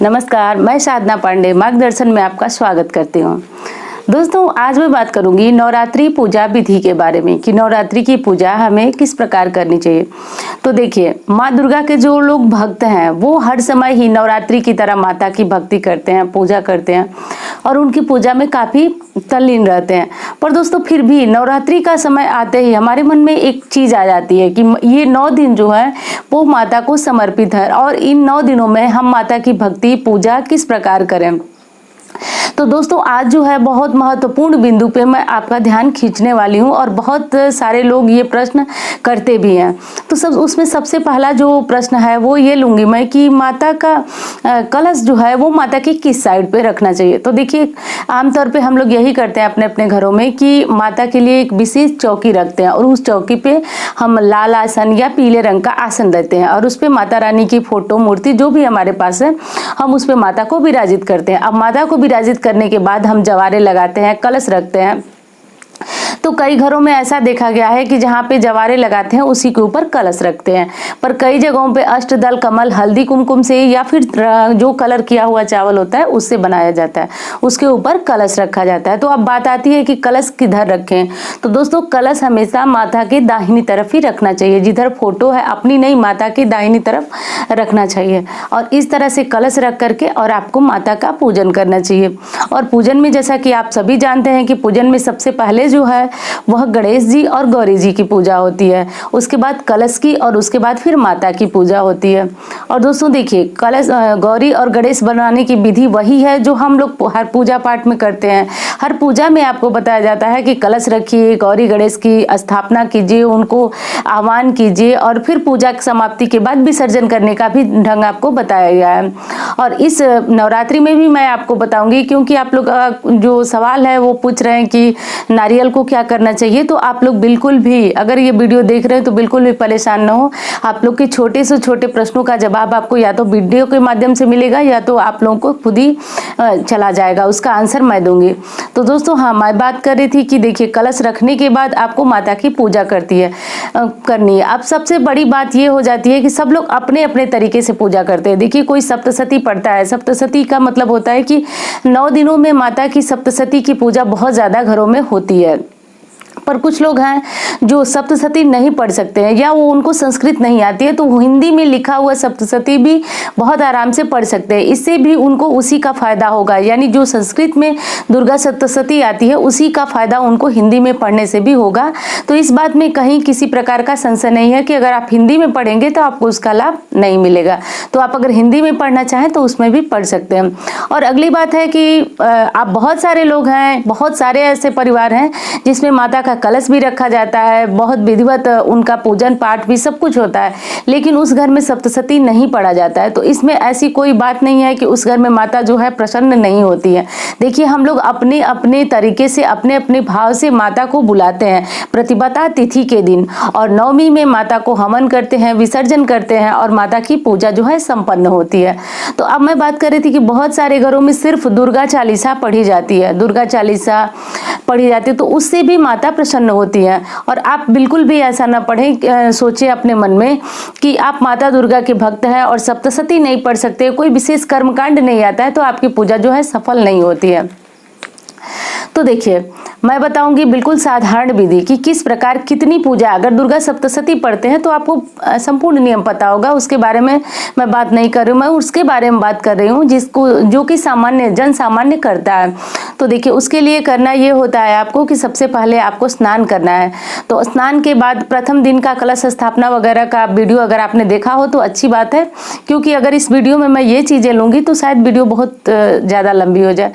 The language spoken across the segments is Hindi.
नमस्कार, मैं साधना पांडे मार्गदर्शन में आपका स्वागत करती हूँ। दोस्तों, आज मैं बात करूंगी नवरात्रि पूजा विधि के बारे में कि नवरात्रि की पूजा हमें किस प्रकार करनी चाहिए। तो देखिए, माँ दुर्गा के जो लोग भक्त हैं वो हर समय ही नवरात्रि की तरह माता की भक्ति करते हैं, पूजा करते हैं और उनकी पूजा में काफ़ी तल्लीन रहते हैं। पर दोस्तों, फिर भी नवरात्रि का समय आते ही हमारे मन में एक चीज़ आ जाती है कि ये 9 दिन जो है वो माता को समर्पित है और इन 9 दिनों में हम माता की भक्ति पूजा किस प्रकार करें। तो दोस्तों, आज जो है बहुत महत्वपूर्ण बिंदु पे मैं आपका ध्यान खींचने वाली हूँ और बहुत सारे लोग ये प्रश्न करते भी हैं। तो उसमें सबसे पहला जो प्रश्न है वो ये लूँगी मैं कि माता का कलश जो है वो माता की किस साइड पे रखना चाहिए। तो देखिए, आमतौर पे हम लोग यही करते हैं अपने अपने घरों में कि माता के लिए एक विशेष चौकी रखते हैं और उस चौकी पे हम लाल आसन या पीले रंग का आसन देते हैं और उस पर माता रानी की फोटो मूर्ति जो भी हमारे पास है हम उस पर माता को विराजित करते हैं। अब माता को विराजित करने के बाद हम जवारे लगाते हैं, कलश रखते हैं। तो कई घरों में ऐसा देखा गया है कि जहाँ पे जवारे लगाते हैं उसी के ऊपर कलश रखते हैं, पर कई जगहों पे अष्टदल कमल हल्दी कुमकुम से या फिर जो कलर किया हुआ चावल होता है उससे बनाया जाता है, उसके ऊपर कलश रखा जाता है। तो अब बात आती है कि कलश किधर रखें। तो दोस्तों, कलश हमेशा माता के दाहिनी तरफ ही रखना चाहिए, जिधर फोटो है अपनी नहीं माता की दाहिनी तरफ रखना चाहिए और इस तरह से कलश रख करके और आपको माता का पूजन करना चाहिए। और पूजन में जैसा कि आप सभी जानते हैं कि पूजन में सबसे पहले जो है वह गणेश जी और गौरी जी की पूजा होती है, उसके बाद कलश की और उसके बाद फिर माता की पूजा होती है। और दोस्तों देखिए, कलश गौरी और गणेश बनाने की विधि वही है जो हम लोग हर पूजा पाठ में करते हैं। हर पूजा में आपको बताया जाता है कि कलश रखिए, गौरी गणेश की स्थापना कीजिए, उनको आह्वान कीजिए और फिर पूजा की समाप्ति के बाद विसर्जन करने का भी ढंग आपको बताया गया है। और इस नवरात्रि में भी मैं आपको बताऊंगी, क्योंकि आप लोग जो सवाल है वो पूछ रहे हैं कि नारियल को क्या करना चाहिए। तो आप लोग बिल्कुल भी, अगर ये वीडियो देख रहे हैं तो बिल्कुल भी परेशान ना हो। आप लोग के छोटे से छोटे प्रश्नों का जवाब आपको या तो वीडियो के माध्यम से मिलेगा या तो आप लोगों को खुद ही चला जाएगा, उसका आंसर मैं दूंगी। तो दोस्तों, हाँ, मैं बात कर रही थी कि देखिए, कलश रखने के बाद आपको माता की पूजा करनी है। अब सबसे बड़ी बात ये हो जाती है कि सब लोग अपने अपने तरीके से पूजा करते हैं। देखिए, कोई सप्तशती पढ़ता है, सप्तशती का मतलब होता है कि 9 दिनों में माता की सप्तशती की पूजा बहुत ज्यादा घरों में होती है। पर कुछ लोग हैं जो सप्तशती नहीं पढ़ सकते हैं या वो उनको संस्कृत नहीं आती है, तो हिंदी में लिखा हुआ सप्तशती भी बहुत आराम से पढ़ सकते हैं। इससे भी उनको उसी का फायदा होगा, यानी जो संस्कृत में दुर्गा सप्तशती आती है उसी का फायदा उनको हिंदी में पढ़ने से भी होगा। तो इस बात में कहीं किसी प्रकार का संशय नहीं है कि अगर आप हिंदी में पढ़ेंगे तो आपको उसका लाभ नहीं मिलेगा। तो आप अगर हिंदी में पढ़ना चाहें तो उसमें भी पढ़ सकते हैं। और अगली बात है कि आप बहुत सारे लोग हैं, बहुत सारे ऐसे परिवार हैं जिसमें माता का कलश भी रखा जाता है, बहुत विधिवत उनका पूजन पाठ भी सब कुछ होता है, लेकिन उस घर में सप्तशती नहीं पढ़ा जाता है। तो इसमें ऐसी कोई बात नहीं है कि उस घर में माता जो है प्रसन्न नहीं होती है। देखिए, हम लोग अपने अपने तरीके से अपने अपने भाव से माता को बुलाते हैं प्रतिपदा तिथि के दिन, और नवमी में माता को हवन करते हैं, विसर्जन करते हैं और माता की पूजा जो है संपन्न होती है। तो अब मैं बात कर रही थी कि बहुत सारे घरों में सिर्फ दुर्गा चालीसा पढ़ी जाती है, दुर्गा चालीसा पढ़ी जाती है, तो उससे भी माता प्रसन्न होती है। और आप बिल्कुल भी ऐसा ना पढ़ें, सोचिए अपने मन में कि आप माता दुर्गा के भक्त हैं और सप्तशती नहीं पढ़ सकते, कोई विशेष कर्मकांड नहीं आता है, तो आपकी पूजा जो है सफल नहीं होती है। तो देखिए, मैं बताऊंगी बिल्कुल साधारण विधि कि किस प्रकार कितनी पूजा, अगर दुर्गा सप्तशती पढ़ते हैं तो आपको संपूर्ण नियम पता होगा, उसके बारे में मैं बात नहीं कर रही हूँ, मैं उसके बारे में बात कर रही हूँ जिसको जो कि सामान्य जन सामान्य करता है। तो देखिए, उसके लिए करना ये होता है आपको कि सबसे पहले आपको स्नान करना है। तो स्नान के बाद प्रथम दिन का कलश स्थापना वगैरह का वीडियो अगर आपने देखा हो तो अच्छी बात है, क्योंकि अगर इस वीडियो में मैं ये चीज़ें लूँगी तो शायद वीडियो बहुत ज़्यादा लंबी हो जाए।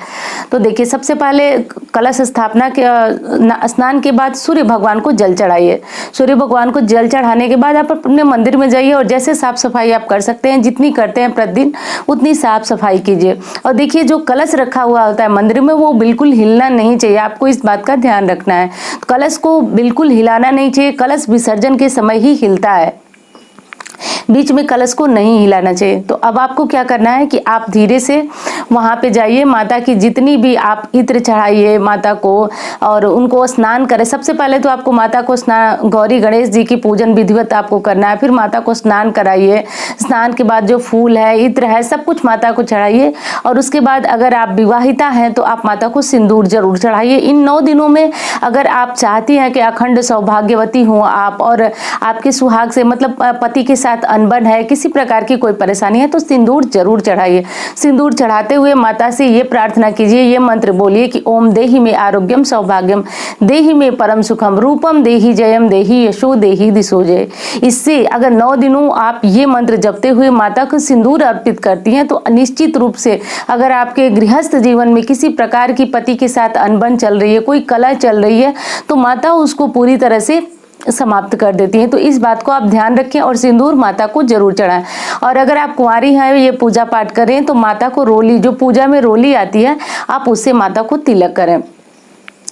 तो देखिए, सबसे पहले कलश स्थापना के स्नान के बाद सूर्य भगवान को जल चढ़ाइए। सूर्य भगवान को जल चढ़ाने के बाद आप अपने मंदिर में जाइए और जैसे साफ सफाई आप कर सकते हैं, जितनी करते हैं प्रतिदिन उतनी साफ सफाई कीजिए। और देखिए, जो कलश रखा हुआ होता है मंदिर में वो बिल्कुल हिलना नहीं चाहिए, आपको इस बात का ध्यान रखना है। कलश को बिल्कुल हिलाना नहीं चाहिए, कलश विसर्जन के समय ही हिलता है। बीच में कलश को नहीं हिलाना चाहिए। तो अब आपको क्या करना है कि आप धीरे से वहाँ पे जाइए, माता की जितनी भी आप इत्र चढ़ाइए माता को और उनको स्नान करें। सबसे पहले तो आपको माता को स्नान, गौरी गणेश जी की पूजन विधिवत आपको करना है, फिर माता को स्नान कराइए। स्नान के बाद जो फूल है, इत्र है, सब कुछ माता को चढ़ाइए। और उसके बाद अगर आप विवाहिता हैं तो आप माता को सिंदूर जरूर चढ़ाइए। इन 9 दिनों में अगर आप चाहती हैं कि अखंड सौभाग्यवती हो आप और आपके सुहाग से मतलब पति के साथ अनबन है, किसी प्रकार की कोई परेशानी है, तो सिंदूर जरूर चढ़ाइए। सिंदूर चढ़ाते हुए माता से ये प्रार्थना कीजिए, ये मंत्र बोलिए कि ओम देहि में आरोग्यम सौभाग्यम, देहि में परम सुखम, रूपम देहि जयम, देहि यशो, देहि दिशो जय। इससे अगर 9 दिनों आप ये मंत्र जपते हुए माता को सिंदूर अर्पित करती हैं तो निश्चित रूप से अगर आपके गृहस्थ जीवन में किसी प्रकार की पति के साथ अनबन चल रही है, कोई कलह चल रही है, तो माता उसको पूरी तरह से समाप्त कर देती हैं। तो इस बात को आप ध्यान रखें और सिंदूर माता को जरूर चढ़ाएं। और अगर आप कुंवारी हैं, ये पूजा पाठ करें, तो माता को रोली, जो पूजा में रोली आती है, आप उससे माता को तिलक करें।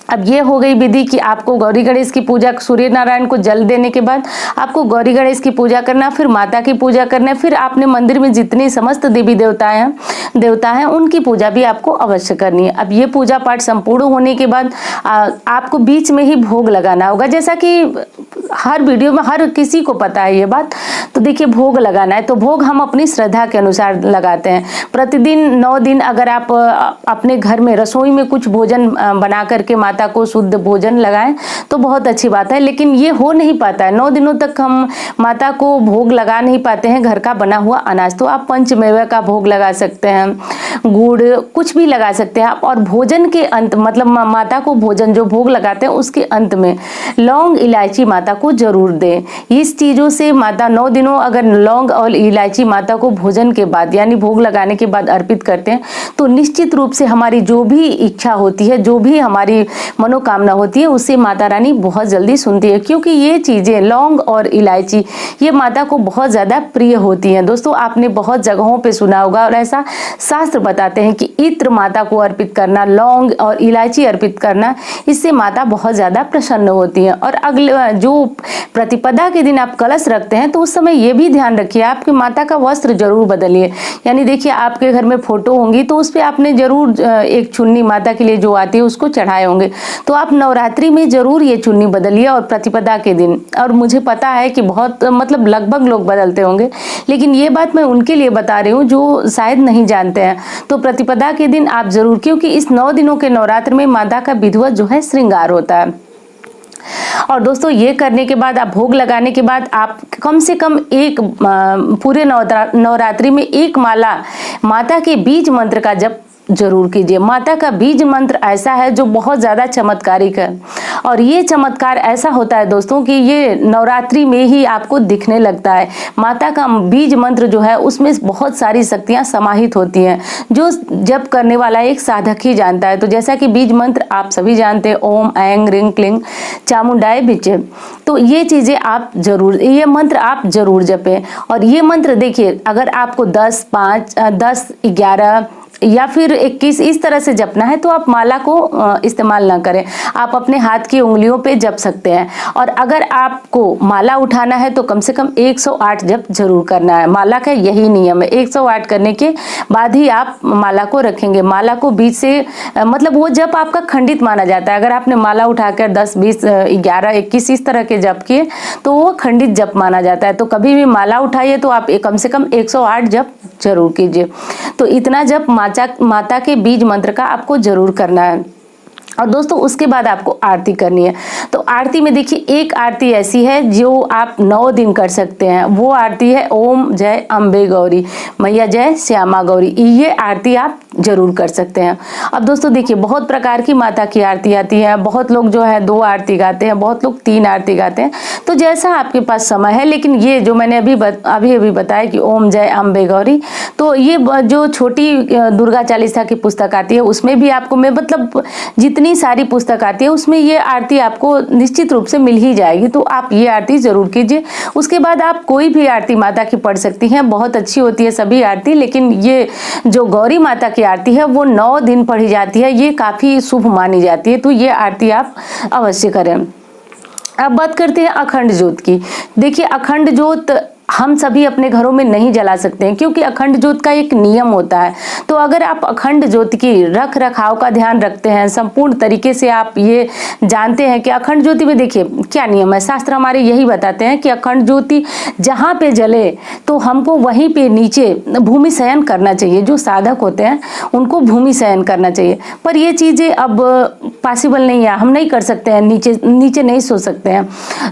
अब ये हो गई विधि कि आपको गौरी गणेश की पूजा, सूर्य नारायण को जल देने के बाद आपको गौरी गणेश की पूजा करना, फिर माता की पूजा करना, फिर आपने मंदिर में जितने समस्त देवी देवता हैं उनकी पूजा भी आपको अवश्य करनी है। अब ये पूजा पाठ संपूर्ण होने के बाद आपको बीच में ही भोग लगाना होगा। जैसा कि हर वीडियो में हर किसी को पता है ये बात, तो देखिए भोग लगाना है तो भोग हम अपनी श्रद्धा के अनुसार लगाते हैं। प्रतिदिन 9 दिन अगर आप अपने घर में रसोई में कुछ भोजन बना करके माता को शुद्ध भोजन लगाएं तो बहुत अच्छी बात है, लेकिन ये हो नहीं पाता है। 9 दिनों तक हम माता को भोग लगा नहीं पाते हैं घर का बना हुआ अनाज, तो आप पंचमेवा का भोग लगा सकते हैं, गुड़ कुछ भी लगा सकते हैं आप। और भोजन के अंत मतलब माता को भोजन जो भोग लगाते हैं उसके अंत में लौंग इलायची माता को जरूर दें। इस चीज़ों से माता 9 दिनों अगर लौंग और इलायची माता को भोजन के बाद यानी भोग लगाने के बाद अर्पित करते हैं तो निश्चित रूप से हमारी जो भी इच्छा होती है, जो भी हमारी मनोकामना होती है, उससे माता रानी बहुत जल्दी सुनती है। क्योंकि ये चीज़ें लौंग और इलायची ये माता को बहुत ज़्यादा प्रिय होती हैं। दोस्तों आपने बहुत जगहों पे सुना होगा और ऐसा शास्त्र बताते हैं कि इत्र माता को अर्पित करना, लौंग और इलायची अर्पित करना, इससे माता बहुत ज़्यादा प्रसन्न होती हैं। और अगले जो प्रतिपदा के दिन आप कलश रखते हैं तो उस समय ये भी ध्यान रखिए आपकी माता का वस्त्र जरूर बदलिए। यानी देखिए आपके घर में फोटो होंगी तो उस पर आपने जरूर एक चुन्नी माता के लिए जो आती है उसको चढ़ाए होंगे, तो आप नवरात्रि में जरूर ये चुन्नी बदलिए और प्रतिपदा के दिन। और मुझे पता है कि बहुत मतलब लगभग लोग बदलते होंगे, लेकिन ये बात मैं उनके लिए बता रही हूँ जो शायद नहीं जानते हैं। तो प्रतिपदा के दिन आप जरूर, क्योंकि इस 9 दिनों के नवरात्र में माता का विधिवत जो है श्रृंगार होता है। और दोस्तों ये करने के बाद, आप भोग लगाने के बाद आप कम से कम एक पूरे नवरात्रि में एक माला माता के बीज मंत्र का जप जरूर कीजिए। माता का बीज मंत्र ऐसा है जो बहुत ज़्यादा चमत्कारिक है और ये चमत्कार ऐसा होता है दोस्तों कि ये नवरात्रि में ही आपको दिखने लगता है। माता का बीज मंत्र जो है उसमें बहुत सारी शक्तियाँ समाहित होती हैं जो जप करने वाला एक साधक ही जानता है। तो जैसा कि बीज मंत्र आप सभी जानते हैं, ओम ऐं ह्रीं क्लीं चामुंडाय विचे, तो ये चीज़ें आप जरूर, ये मंत्र आप जरूर जपें। और ये मंत्र देखिए अगर आपको 10, 5, 10, 11 या फिर 21 इस तरह से जपना है तो आप माला को इस्तेमाल ना करें, आप अपने हाथ की उंगलियों पे जप सकते हैं। और अगर आपको माला उठाना है तो कम से कम 108 जप जरूर करना है। माला का यही नियम है, 108 करने के बाद ही आप माला को रखेंगे। माला को बीच से मतलब वो जप आपका खंडित माना जाता है। अगर आपने माला उठाकर 10, 20, 11, 21 इस तरह के जप किए तो वो खंडित जप माना जाता है। तो कभी भी माला उठाइए तो आप कम से कम 108 जप जरूर कीजिए। तो इतना जप माता के बीज मंत्र का आपको जरूर करना है। और दोस्तों उसके बाद आपको आरती करनी है। तो आरती में देखिए एक आरती ऐसी है जो आप 9 दिन कर सकते हैं, वो आरती है ओम जय अम्बे गौरी मैया जय श्यामा गौरी। ये आरती आप जरूर कर सकते हैं। अब दोस्तों देखिए बहुत प्रकार की माता की आरती आती है। बहुत लोग जो है 2 आरती गाते हैं, बहुत लोग 3 आरती गाते हैं, तो जैसा आपके पास समय है। लेकिन ये जो मैंने अभी बताया कि ओम जय अम्बे गौरी, तो ये जो छोटी दुर्गा चालीसा की पुस्तक आती है उसमें भी आपको मैं मतलब जितनी सारी पुस्तक आती है उसमें ये आरती आपको निश्चित रूप से मिल ही जाएगी। तो आप ये आरती जरूर कीजिए। उसके बाद आप कोई भी आरती माता की पढ़ सकती हैं, बहुत अच्छी होती है सभी आरती। लेकिन ये जो गौरी माता की आरती है वो 9 दिन पढ़ी जाती है, ये काफ़ी शुभ मानी जाती है। तो ये आरती आप अवश्य करें। अब बात करते हैं अखंड ज्योत की। देखिए अखंड ज्योत हम सभी अपने घरों में नहीं जला सकते हैं, क्योंकि अखंड ज्योत का एक नियम होता है। तो अगर आप अखंड ज्योत की रख रखाव का ध्यान रखते हैं, संपूर्ण तरीके से आप ये जानते हैं कि अखंड ज्योति में देखिए क्या नियम है, शास्त्र हमारे यही बताते हैं कि अखंड ज्योति जहाँ पे जले तो हमको वहीं पे नीचे भूमि शयन करना चाहिए। जो साधक होते हैं उनको भूमि शयन करना चाहिए, पर ये चीज़ें अब पॉसिबल नहीं है, हम नहीं कर सकते हैं, नीचे नीचे नहीं सो सकते हैं,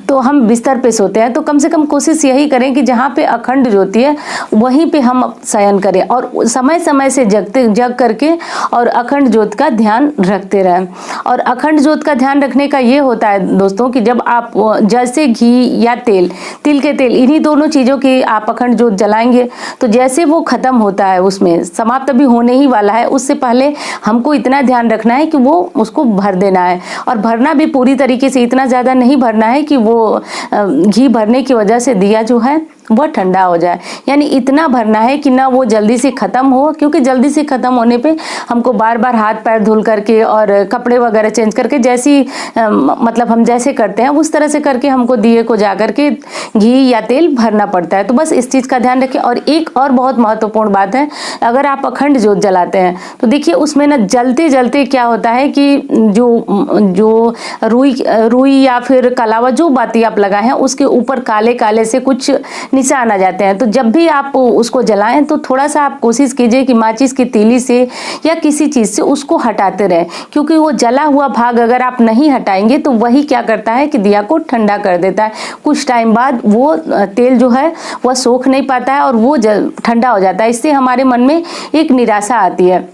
तो हम बिस्तर पे सोते हैं। तो कम से कम कोशिश यही करें कि जहाँ पे अखंड ज्योति है वहीं पे हम शयन करें और समय समय से जग करके और अखंड ज्योत का ध्यान रखते रहें। और अखंड ज्योत का ध्यान रखने का ये होता है दोस्तों कि जब आप जैसे घी या तेल, तिल के तेल, इन्हीं दोनों चीज़ों की आप अखंड ज्योत जलाएंगे तो जैसे वो खत्म होता है, उसमें समाप्त अभी होने ही वाला है, उससे पहले हमको इतना ध्यान रखना है कि वो उसको भर देना है। और भरना भी पूरी तरीके से, इतना ज़्यादा नहीं भरना है कि वो घी भरने की वजह से दिया जो है वह ठंडा हो जाए, यानी इतना भरना है कि ना वो जल्दी से ख़त्म हो, क्योंकि जल्दी से ख़त्म होने पे हमको बार बार हाथ पैर धुल करके और कपड़े वगैरह चेंज करके जैसी मतलब हम जैसे करते हैं उस तरह से करके हमको दिए को जा करके घी या तेल भरना पड़ता है। तो बस इस चीज़ का ध्यान रखें। और एक और बहुत महत्वपूर्ण बात है, अगर आप अखंड ज्योत जलाते हैं तो देखिए उसमें ना जलते जलते क्या होता है कि जो रुई या फिर कलावा जो बाती आप लगाए हैं उसके ऊपर काले काले से कुछ निशान आ जाते हैं। तो जब भी आप उसको जलाएं तो थोड़ा सा आप कोशिश कीजिए कि माचिस की तीली से या किसी चीज़ से उसको हटाते रहें, क्योंकि वो जला हुआ भाग अगर आप नहीं हटाएंगे तो वही क्या करता है कि दिया को ठंडा कर देता है। कुछ टाइम बाद वो तेल जो है वह सोख नहीं पाता है और वो ठंडा हो जाता है। इससे हमारे मन में एक निराशा आती है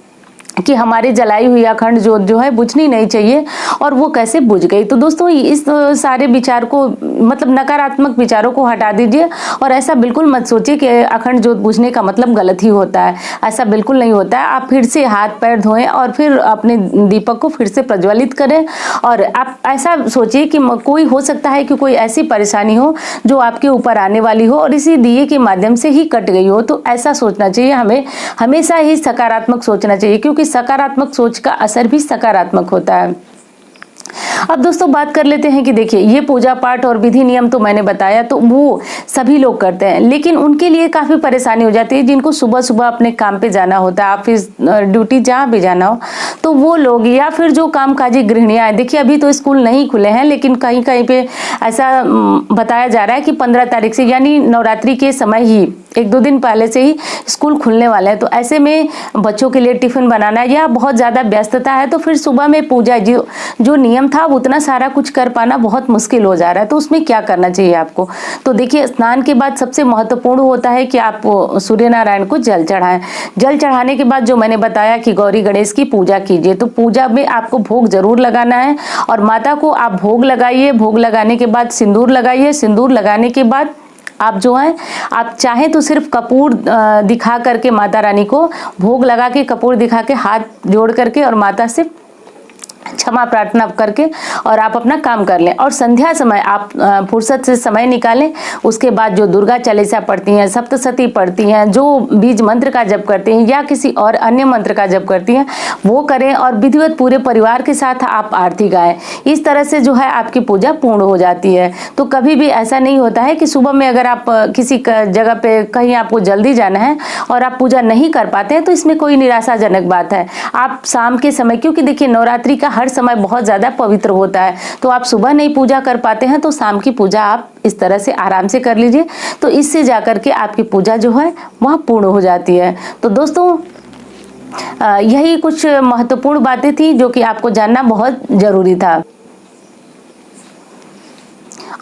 कि हमारी जलाई हुई अखंड ज्योत जो है बुझनी नहीं चाहिए, और वो कैसे बुझ गई। तो दोस्तों इस सारे विचार को, मतलब नकारात्मक विचारों को हटा दीजिए और ऐसा बिल्कुल मत सोचिए कि अखंड ज्योत बुझने का मतलब गलत ही होता है। ऐसा बिल्कुल नहीं होता है। आप फिर से हाथ पैर धोएं और फिर अपने दीपक को फिर से प्रज्वलित करें। और आप ऐसा सोचिए कि कोई हो सकता है कि कोई ऐसी परेशानी हो जो आपके ऊपर आने वाली हो और इसी दिए के माध्यम से ही कट गई हो। तो ऐसा सोचना चाहिए, हमें हमेशा ही सकारात्मक सोचना चाहिए, क्योंकि सकारात्मक सोच का असर भी सकारात्मक होता है। अब दोस्तों बात कर लेते हैं कि देखिए ये पूजा पाठ और विधि नियम तो मैंने बताया, तो वो सभी लोग करते हैं, लेकिन उनके लिए काफ़ी परेशानी हो जाती है जिनको सुबह सुबह अपने काम पे जाना होता है, ऑफिस ड्यूटी जहाँ भी जाना हो, तो वो लोग या फिर जो कामकाजी गृहिणियाँ हैं। देखिए अभी तो स्कूल नहीं खुले हैं, लेकिन कहीं कहीं पे ऐसा बताया जा रहा है कि 15 तारीख से, यानी नवरात्रि के समय ही 1-2 दिन पहले से ही स्कूल खुलने वाले हैं। तो ऐसे में बच्चों के लिए टिफिन बनाना या बहुत ज़्यादा व्यस्तता है, तो फिर सुबह में पूजा जो नियम था उतना सारा कुछ कर पाना बहुत मुश्किल हो जा रहा है। तो उसमें क्या करना चाहिए आपको? तो देखिए स्नान के बाद सबसे महत्वपूर्ण होता है कि आप सूर्य नारायण को जल चढ़ाएं। जल चढ़ाने के बाद जो मैंने बताया कि गौरी गणेश की पूजा कीजिए, तो पूजा में आपको भोग जरूर लगाना है और माता को आप भोग लगाइए। भोग लगाने के बाद सिंदूर लगाइए। सिंदूर लगाने के बाद आप जो है, आप चाहें तो सिर्फ कपूर दिखा करके माता रानी को भोग लगा के, कपूर दिखा के, हाथ जोड़ करके और माता से क्षमा प्रार्थना करके और आप अपना काम कर लें। और संध्या समय आप फुर्सत से समय निकालें। उसके बाद जो दुर्गा चालीसा पढ़ती हैं, सप्तशती पढ़ती हैं, जो बीज मंत्र का जप करती हैं या किसी और अन्य मंत्र का जप करती हैं वो करें और विधिवत पूरे परिवार के साथ आप आरती गाएं। इस तरह से जो है आपकी पूजा पूर्ण हो जाती है। तो कभी भी ऐसा नहीं होता है कि सुबह में अगर आप किसी जगह पे कहीं आपको जल्दी जाना है और आप पूजा नहीं कर पाते हैं तो इसमें कोई निराशाजनक बात है। आप शाम के समय, क्योंकि देखिए नवरात्रि का हर समय बहुत ज़्यादा पवित्र होता है, तो आप सुबह नहीं पूजा कर पाते हैं तो शाम की पूजा आप इस तरह से आराम से कर लीजिए। तो इससे जाकर के आपकी पूजा जो है वह पूर्ण हो जाती है। तो दोस्तों यही कुछ महत्वपूर्ण बातें थी जो कि आपको जानना बहुत ज़रूरी था।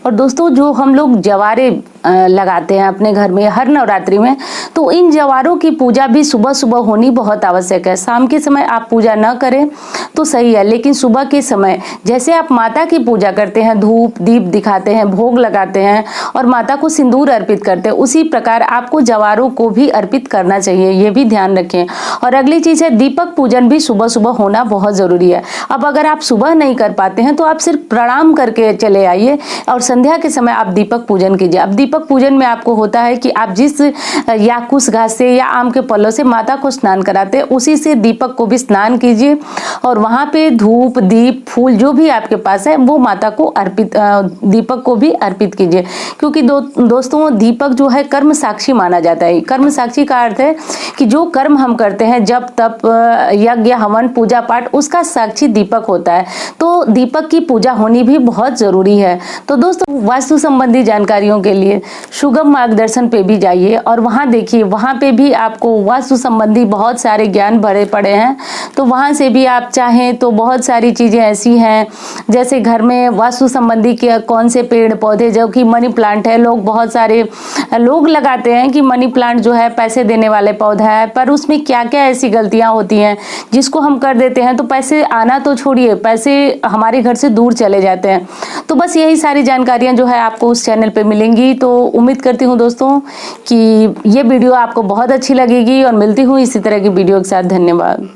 और दोस्तों जो हम लोग जवारे लगाते हैं अपने घर में हर नवरात्रि में, तो इन जवारों की पूजा भी सुबह सुबह होनी बहुत आवश्यक है। शाम के समय आप पूजा न करें तो सही है, लेकिन सुबह के समय जैसे आप माता की पूजा करते हैं, धूप दीप दिखाते हैं, भोग लगाते हैं और माता को सिंदूर अर्पित करते हैं, उसी प्रकार आपको जवारों को भी अर्पित करना चाहिए, ये भी ध्यान रखें। और अगली चीज़ है दीपक पूजन भी सुबह सुबह होना बहुत ज़रूरी है। अब अगर आप सुबह नहीं कर पाते हैं तो आप सिर्फ प्रणाम करके चले आइए और संध्या के समय आप दीपक पूजन कीजिए। अब दीपक दीपक पूजन में आपको होता है कि आप जिस या कुश घास से या आम के पल्लों से माता को स्नान कराते हैं, उसी से दीपक को भी स्नान कीजिए और वहां पे धूप दीप फूल जो भी आपके पास है वो माता को अर्पित, दीपक को भी अर्पित कीजिए। क्योंकि दोस्तों दीपक जो है कर्म साक्षी माना जाता है। कर्म साक्षी का अर्थ है कि जो कर्म हम करते हैं, जप तप यज्ञ हवन पूजा पाठ, उसका साक्षी दीपक होता है। तो दीपक की पूजा होनी भी बहुत जरूरी है। तो दोस्तों वास्तु संबंधी जानकारियों के लिए शुगम मार्गदर्शन पे भी जाइए और वहां देखिए, वहां पे भी आपको वास्तु संबंधी बहुत सारे ज्ञान भरे पड़े हैं। तो वहां से भी आप चाहें तो बहुत सारी चीजें ऐसी हैं, जैसे घर में वास्तु संबंधी के कौन से पेड़ पौधे, जो कि मनी प्लांट है, लोग बहुत सारे लोग लगाते हैं कि मनी प्लांट जो है पैसे देने वाले पौधा है, पर उसमें क्या क्या ऐसी गलतियां होती हैं जिसको हम कर देते हैं तो पैसे आना तो छोड़िए, पैसे हमारे घर से दूर चले जाते हैं। तो बस यही सारी जानकारियां जो है आपको उस चैनल पे मिलेंगी। तो उम्मीद करती हूँ दोस्तों कि ये वीडियो आपको बहुत अच्छी लगेगी और मिलती हूँ इसी तरह की वीडियो के साथ। धन्यवाद।